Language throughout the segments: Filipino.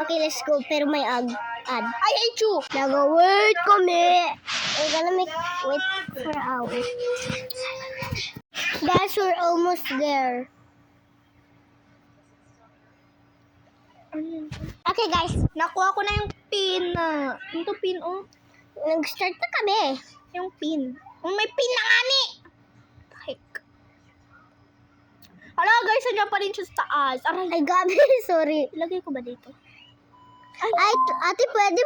Okay, let's go. Pero may ad. I hate you. Nag-wait kami. We're gonna wait for an hour. Guys, we're almost there. Okay, guys. Nakuha ko na yung pin. Ito pin, oh. Nag-start na kami. Yung pin. May pin na nga ni. Heck. Hala, guys, nandiyan pa rin siya sa taas. Aray, Ay, Gabi, sorry. ilagay ko ba dito? Ay, ate, pwede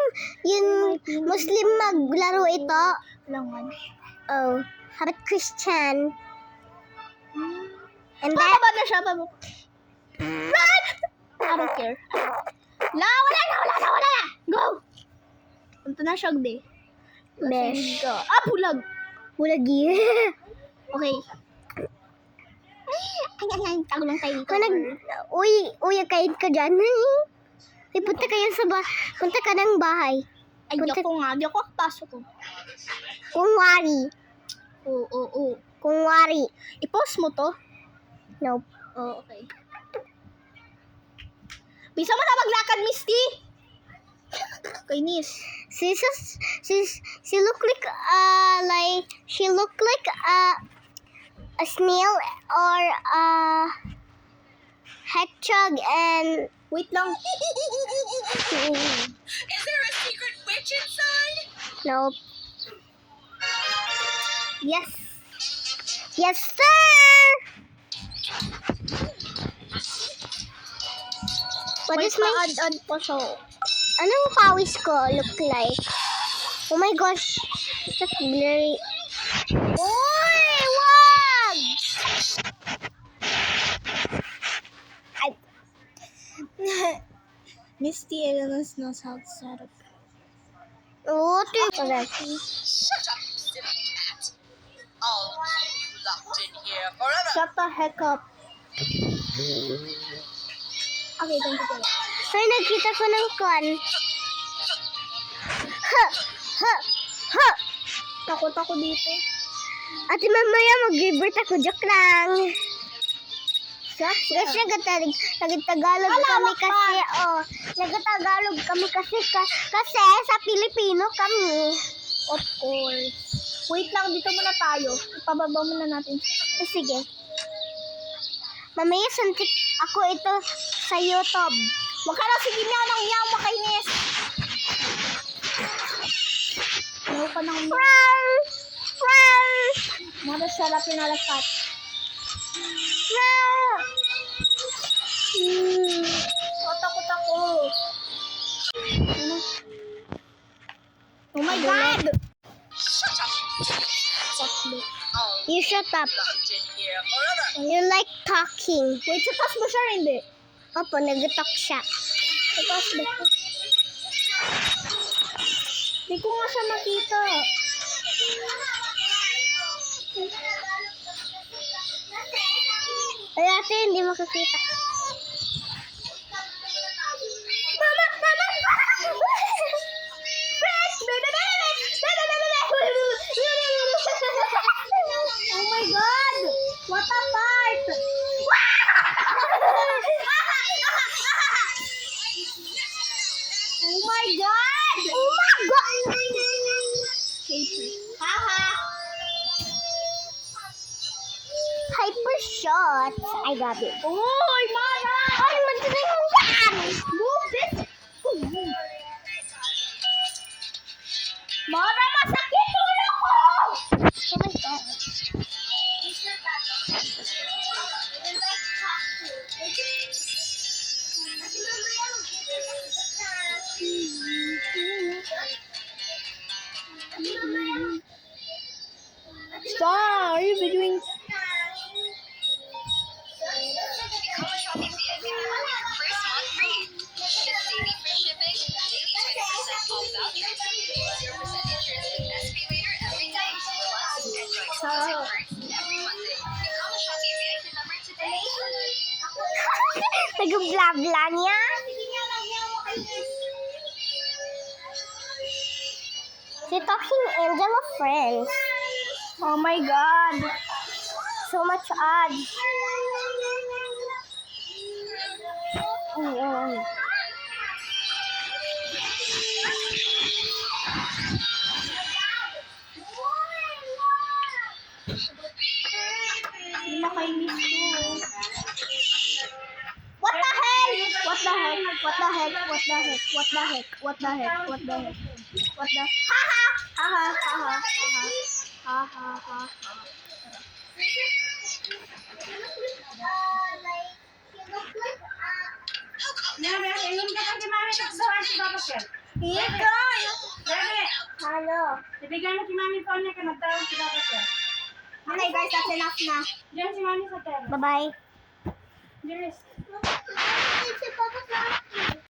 yung Muslim maglaro ito? Langan. Oh, harap Christian. And then, Bababa na siya, bababa. Run! I don't care. Wala na! Go! Punta na siya, be. besh. Go. Bulag. Bulagi. Okay. Ay, tago lang tayo dito. Uy, kain ka dyan. Ay, punta ka ng bahay. Ay, di ako pasok ko. Kung wari. Oo. Kung wari. I-post mo to? Nope. Oh, okay. Bisa mo na maglakad, Misty! Kainis. She look like a snail or a hedgehog and Wait lang. Is there a secret witch inside? nope. Yes. Yes, sir. What is my add pa siya? anong pawis ko look like? Oh my gosh, that's blurry. Oy, wag! Misty Elenos knows how to set up. Oh, Shut up, you silly cat. I'll keep you locked in here forever. Shut the heck up. Okay, thank you. so nagkita ko ng kwan. Ha! Takot ako dito. Ate, mamaya mag-revert ako. Joke lang. Kasi nagtagalog kami kasi, nagtagalog kami kasi sa Pilipino kami. Of course. Wait lang, dito muna tayo. Ipababa muna natin siya. Sige. Mamaya suntik ako ito sa YouTube. Huwag ka lang sige niya ng yaw, makainis. Ayaw ka ng Mara siya lang pinalakat. Takot ako. Oh my God! Shut up. Sakli. I'll You shut up. locked in here forever. You like talking. Wait, sa taas mo siya rin, hindi? Opo, nag-talk siya. Sa taas ba ito? Hindi ko nga siya makita. Ay, ate, hindi makakita. Mama! Friends! Oh my God! What a part! Oh my God! Oh my God! Haha! Hyper shots. I got it. Uy, Mara! Ay, madaling mo yan! Move this! Mara, masakit ulo ko! Oh my God. Stop! Are you videoing? First month free. Just daily free shipping, daily 20% off vouchers, 0% insurance with SP later every day. Plus, enjoy exclusive perks every Monday. Become a Shopee VIP member today. Nag-bla-bla niya. Si Talking Angel of Friends. Oh my God! So much ads. Hindi nakainis ko. What the hell? What the heck? What the heck? What the heck? What the heck? What the heck? What the heck? What the ha ha ha ha ha ha ha ha ha ha. Hello. Ibigay mo si Mami phone niya kaya magtawag si Papa Sir. Okay guys, that's enough na. Diyan si Mami sa tele. Bye-bye. Diyan. Si Papa sa